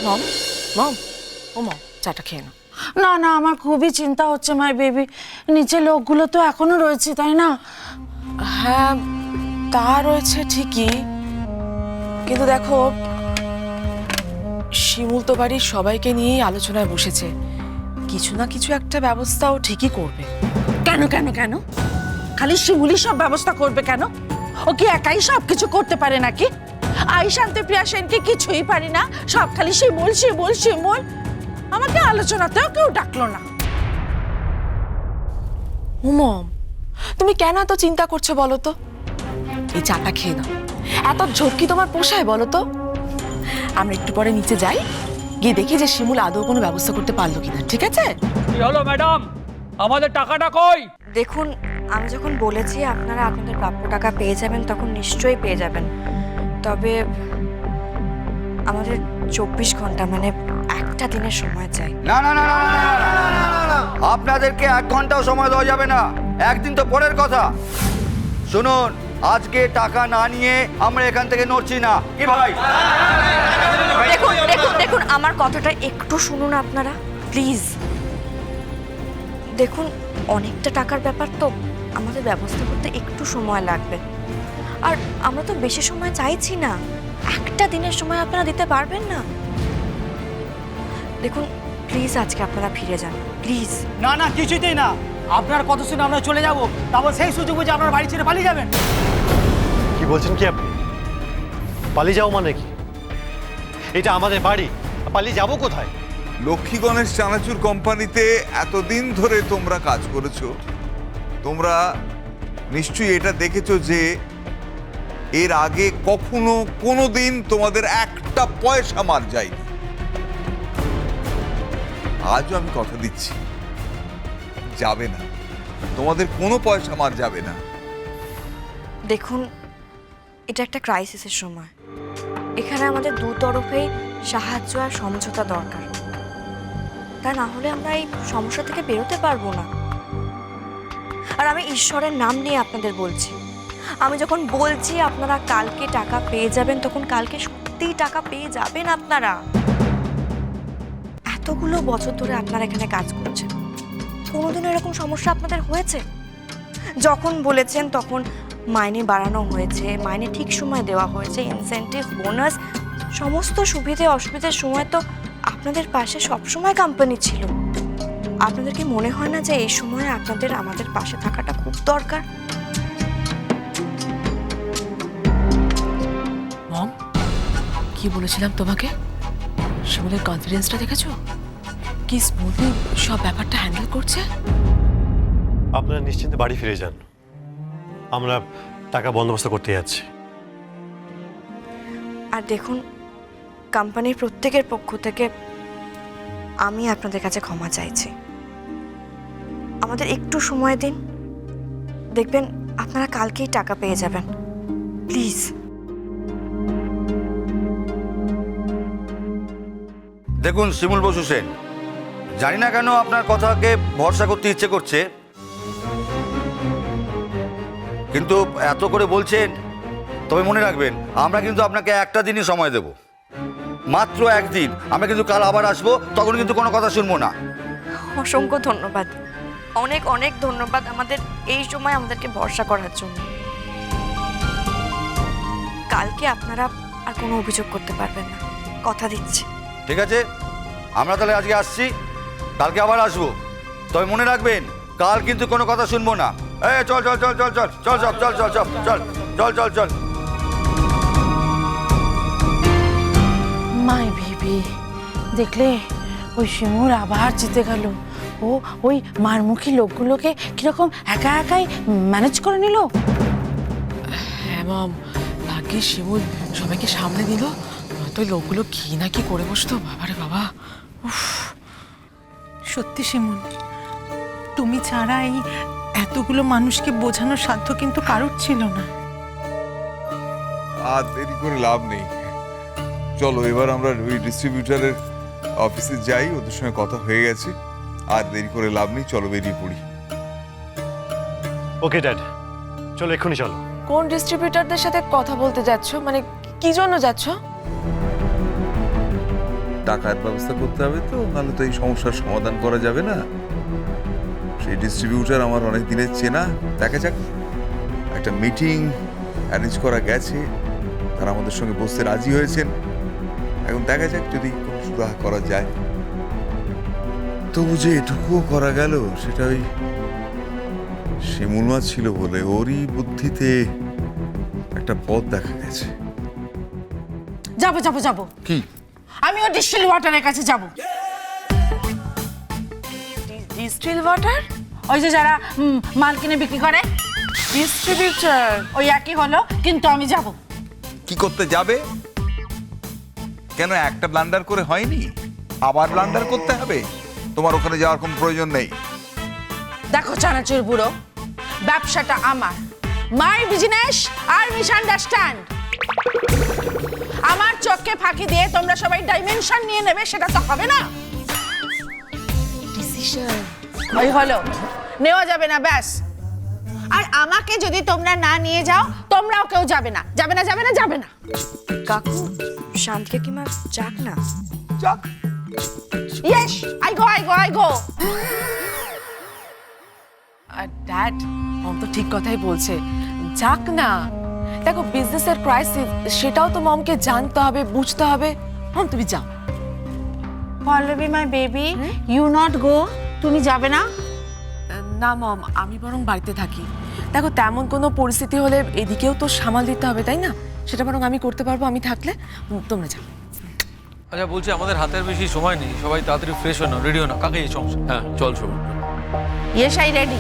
মম মম ও মম চাটা খেয়ে নাও। না না, আমার খুবই চিন্তা হচ্ছে মাই বেবি। নিচে লোকগুলো তো এখনো রয়েছে, তাই না? হ্যাঁ তা রয়েছে ঠিকই, কিন্তু দেখো শিমুল তো বাড়ির সবাইকে নিয়েই আলোচনায় বসেছে, কিছু না কিছু একটা ব্যবস্থাও ঠিকই করবে। কেন কেন কেন? খালি শিমুলি সব ব্যবস্থা করবে কেন? ও কি একাই সব কিছু করতে পারে নাকি? আই শান্তিপ্রিয়া সেনকে কিছুই পারি না, সব খালি শিমুল শিমুল শিমুল। আমাকে আলোচনাতেও কেউ ডাকলো না। মম তুমি কেন এত চিন্তা করছো বলো তো? এই চাটা খেয়ে নাও, এত ঝক্কি তোমার পোষায় বলো তো? আমরা একটু পরে নিচে যাই, গিয়ে দেখি যে শিমুল আদৌ কোনো ব্যবস্থা করতে পারলো কিনা, ঠিক আছে? কি হলো ম্যাডাম, আমাদের টাকাটা কই? দেখুন, আমি যখন বলেছি আপনারা আপনাদের প্রাপ্য টাকা পেয়ে যাবেন, তখন নিশ্চয়ই পেয়ে যাবেন। তবে আমাদের 24 ঘন্টা মানে একটা দিনের সময় চাই। না না না না না, না, না, না, আপনাদেরকে 1 ঘন্টাও সময় দেওয়া যাবে না, একদিন তো পরের কথা। শুনুন, আজকে টাকা না নিয়ে আমরা এখান থেকে নড়ছি না, কি ভাই? দেখুন দেখুন দেখুন আমার কথাটা একটু শুনুন আপনারা, প্লিজ। দেখুন, অনেকটা টাকার ব্যাপার তো, আমাদের ব্যবস্থা করতে একটু সময় লাগবে। আর আমরা তো বেশি সময় চাইছি না, একটা দিনের সময় আপনারা দিতে পারবেন না? দেখুন প্লিজ, আজকে আপনারা ফিরে যান প্লিজ। না না, কিছুতেই না। আপনার কথা শুনে আমরা চলে যাব, তারপর সেই সুযোগ বুঝে আপনার বাড়ি ছেড়ে পালিয়ে যাবেন। কি বলছেন কি আপনি? পালিয়ে যাও মানে কি? এটা আমাদের বাড়ি, পালিয়ে যাবো কোথায়? লক্ষ্মী গণেশ চানাচুর কোম্পানিতে এতদিন ধরে তোমরা কাজ করেছো, তোমরা নিশ্চয়ই এটা দেখেছো যে এর আগে কখনো কোনো দিন তোমাদের একটা পয়সা মার যায়নি। আজও আমি কথা দিচ্ছি, যাবে না, তোমাদের কোনো পয়সা মার যাবে না। দেখুন, এটা একটা ক্রাইসিসের সময়, এখানে আমাদের দু তরফেই সাহায্য আর সমঝোতা দরকার। তা না হলে আমরা এই সমস্যা থেকে বেরোতে পারবো না। আর আমি ঈশ্বরের নাম নিয়ে আপনাদের বলছি, আমি যখন বলছি আপনারা কালকে টাকা পেয়ে যাবেন, তখন কালকে সত্যিই টাকা পেয়ে যাবেন আপনারা। এতগুলো বছর ধরে আপনারা এখানে কাজ করছেন, কোনোদিন এরকম সমস্যা আপনাদের হয়েছে? যখন বলেছেন তখন মাইনে বাড়ানো হয়েছে, মাইনে ঠিক সময় দেওয়া হয়েছে, ইনসেন্টিভ, বোনাস, সমস্ত সুবিধে অসুবিধার সময় তো আপনাদের পাশে সবসময় কোম্পানি ছিল। আপনাদের কি মনে হয় না যে এই সময় আপনাদের আমাদের পাশে থাকাটা খুব দরকার? মম কি বলেছিলাম তোমাকে? শিমুলের কনফিডেন্সটা দেখেছো? কি স্মুথলি সব ব্যাপারটা হ্যান্ডেল করছে। আপনারা নিশ্চিন্তে বাড়ি ফিরে যান, আমরা টাকা বন্দোবস্ত করতে যাচ্ছি। আর দেখুন, কোম্পানির প্রত্যেকের পক্ষ থেকে আমি আপনাদের কাছে ক্ষমা চাইছি। আমাদের একটু সময় দিন, দেখবেন আপনারা কালকেই টাকা পেয়ে যাবেন, প্লিজ। দেখুন শিমুল বসু সেন, জানি না কেন আপনার কথাকে ভরসা করতে ইচ্ছে করছে, কিন্তু এত করে বলছেন, তবে মনে রাখবেন আমরা কিন্তু আপনাকে একটা দিনই সময় দেব, মাত্র একদিন। আমরা কিন্তু কাল আবার আসবো, তখন কিন্তু কোনো কথা শুনবো না। অসংখ্য ধন্যবাদ, অনেক অনেক ধন্যবাদ আমাদের এই সময় আমাদেরকে ভরসা করার জন্য। কালকে আপনারা আর কোনো অভিযোগ করতে পারবেন না, কথা দিচ্ছি। ঠিক আছে, আমরা তাহলে আজকে আসছি, কালকে আবার আসবো, তবে মনে রাখবেন কাল কিন্তু কোনো কথা শুনবো না। এই চল চল চল চল চল চল চল চল চল চল চল চল চল চল। মাই বেবি, দেখলে ওই শিমুল আবার জিতে গেল। ও ওই মারমুখী লোকগুলোকে কিরকম একা একাই ম্যানেজ করে নিল। হ্যাঁ মম, ভাগ্যিস শিমুল সবাইকে সামনে দিল, নয়তো লোকগুলো কি না কি করে বসতো। বাবারে বাবা, উফ। সত্যি শিমুল, তুমি ছাড়া এই এতগুলো মানুষকে বোঝানোর সাধ্য কিন্তু কারোর ছিল না। আর দেরি করে লাভ নেই, চলো এবার আমরা ওই ডিস্ট্রিবিউটারের অফিসে যাই, ওদের সঙ্গে কথা হয়ে গেছে, আর দেরি করে লাভ নেই, চলো বেরিয়ে পড়ি। ওকে ড্যাড, চলো এক্ষুনি চলো। কোন ডিস্ট্রিবিউটরদের সাথে কথা বলতে যাচ্ছ? মানে কি জন্য যাচ্ছ? টাকার ব্যবস্থা করতে হবে, তো নাহলে তো এই সমস্যার সমাধান করা যাবে না। সেই ডিস্ট্রিবিউটার আমার অনেক দিনের চেনা, দেখা যাক। একটা মিটিং অ্যারেঞ্জ করা গেছে, তারা আমাদের সঙ্গে বসতে রাজি হয়েছেন। এখন দেখা যাক যদি কোনো সুরাহা করা যায়। তবু যে এটুকুও করা গেল, সেটা ওই শিমুল মাছ ছিল বলে ওরই বুদ্ধিতে একটা পথ দেখা গেছে। যাবো যাবো যাবো, কি? আমিও ডিস্টিল ওয়াটারের কাছে যাব। Distil water? ওই যে যারা মাল কিনে বিক্রি করে, ডিস্ট্রিবিউটর। ওই একই হলো, কিন্তু আমি যাব। কি করতে যাবে? কেন একটা ব্লান্ডার করে হয়নি? আবার ব্লান্ডার করতে হবে? তোমার ওখানে যাওয়ার কোনো প্রয়োজন নেই। দেখো চানাচুর বুড়ো, ব্যবসাটা আমার, মাই বিজনেস, আর মিসআন্ডারস্ট্যান্ড। আমার চোখকে ফাঁকি দিয়ে তোমরা সবাই ডাইমেনশন নিয়ে নেবে, সেটা তো হবে না। ডিসিশন। ওই হলো, নেওয়া যাবে না, ব্যাস। আর আমাকে যদি তোমরা না নিয়ে যাও, তোমরাও কেউ যাবে না, যাবে না, যাবে না, যাবে না। কাকু শান্তি কাকিমা যাক না। যাক। Yes, I go, I go, I go. Dad, mom তো ঠিক কথাই বলছে, যাক না। দেখো বিজনেসের ক্রাইসিস, সেটাও তো মমকে জানতে হবে, বুঝতে হবে। মম তুমি যাও। Pallabi my baby, you not go. তুমি যাবে না? না মম, আমি বরং বাড়িতে থাকি। দেখো তেমন কোনো পরিস্থিতি হলে এদিকেও তো সামাল দিতে হবে, তাই না? সেটা বরং আমি করতে পারবো, আমি থাকলে। তোমরা যাও। আচ্ছা বলছি, আমাদের হাতের বেশি সময় নেই, সবাই তাড়াতাড়ি ফ্রেশ হয়ে নাও, রেডি হয়ে নাও। কাকে এই সমস্যা? হ্যাঁ চল সব। Yes, I ready.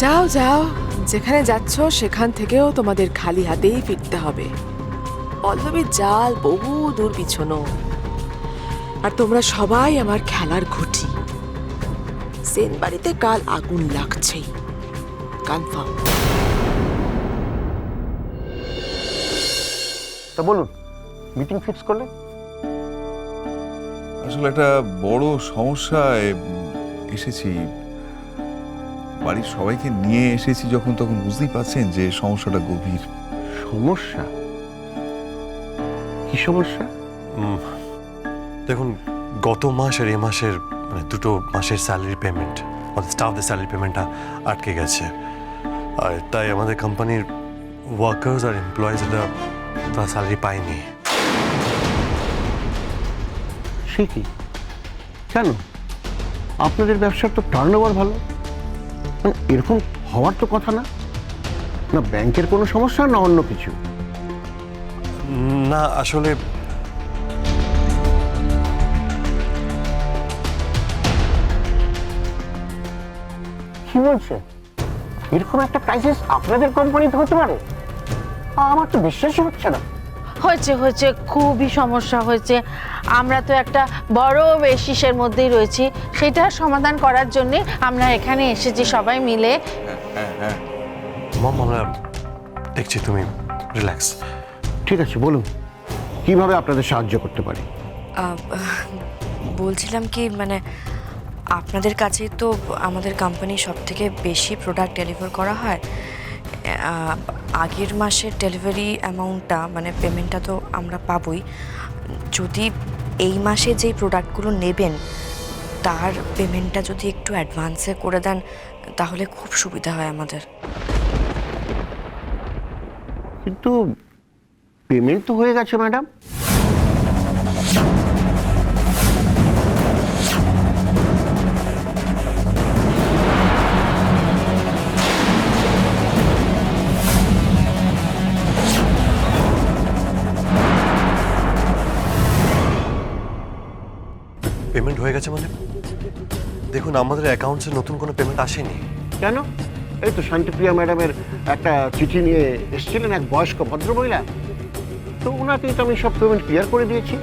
যাও যাও, যেখানে যাচ্ছ সেখান থেকেও তোমাদের খালি হাতেই ফিরতে হবে। পল্লবীর জাল বহু দূর বিছানো, আর তোমরা সবাই আমার খেলার ঘুঁটি। সেন বাড়িতে কাল আগুন লাগছেই, কনফার্ম। তা বলুন, মিটিং ফিক্স করলে? আসলে একটা বড় সমস্যায় এসেছি। বাড়ির সবাইকে নিয়ে এসেছি যখন, তখন বুঝতেই পারছেন যে সমস্যাটা গভীর। সমস্যা? কি সমস্যা? দেখুন, গত মাস আর এ মাসের মানে দুটো মাসের স্যালারি পেমেন্ট, আমাদের স্টাফদের স্যালারি পেমেন্টটা আটকে গেছে। আর তাই আমাদের কোম্পানির ওয়ার্কার্স আর এমপ্লয়িজরা তারা স্যালারি পায়নি। সে কি? কেন? আপনাদের ব্যবসার তো টার্নওভার ভালো, এরকম হওয়ার তো কথা না। না ব্যাংকের কোনো সমস্যা, না অন্য কিছু? না আসলে কি বলছে? এরকম একটা ক্রাইসিস আপনাদের কোম্পানিতে হতে পারে? আমার তো বিশ্বাসই হচ্ছে না। হয়েছে হয়েছে, খুবই সমস্যা হয়েছে। আমরা তো একটা বড় বেশিসের মধ্যেই রয়েছি, সেটা সমাধান করার জন্যে আমরা এখানে এসেছি সবাই মিলে। মম, আমরা দেখছি, তুমি রিল্যাক্স। ঠিক আছে, বলুন কিভাবে আপনাদের সাহায্য করতে পারি? বলছিলাম কি, মানে আপনাদের কাছেই তো আমাদের কোম্পানি সব থেকে বেশি প্রোডাক্ট ডেলিভার করা হয়। আগের মাসের ডেলিভারি অ্যামাউন্টটা মানে পেমেন্টটা তো আমরা পাবই। যদি এই মাসে যেই প্রোডাক্টগুলো নেবেন তার পেমেন্টটা যদি একটু অ্যাডভান্সে করে দেন তাহলে খুব সুবিধা হয় আমাদের। কিন্তু পেমেন্ট তো হয়ে গেছে ম্যাডাম। পেমেন্ট হয়ে গেছে মানে? দেখুন, আমাদের অ্যাকাউন্টসে নতুন কোনো পেমেন্ট আসেনি। কেন? এই তো শান্তিপ্রিয়া ম্যাডামের একটা চিঠি নিয়ে এসেছিলেন এক বয়স্ক ভদ্রমহিলা, তো ওনাকে তো আমি সব পেমেন্ট ক্লিয়ার করে দিয়েছি।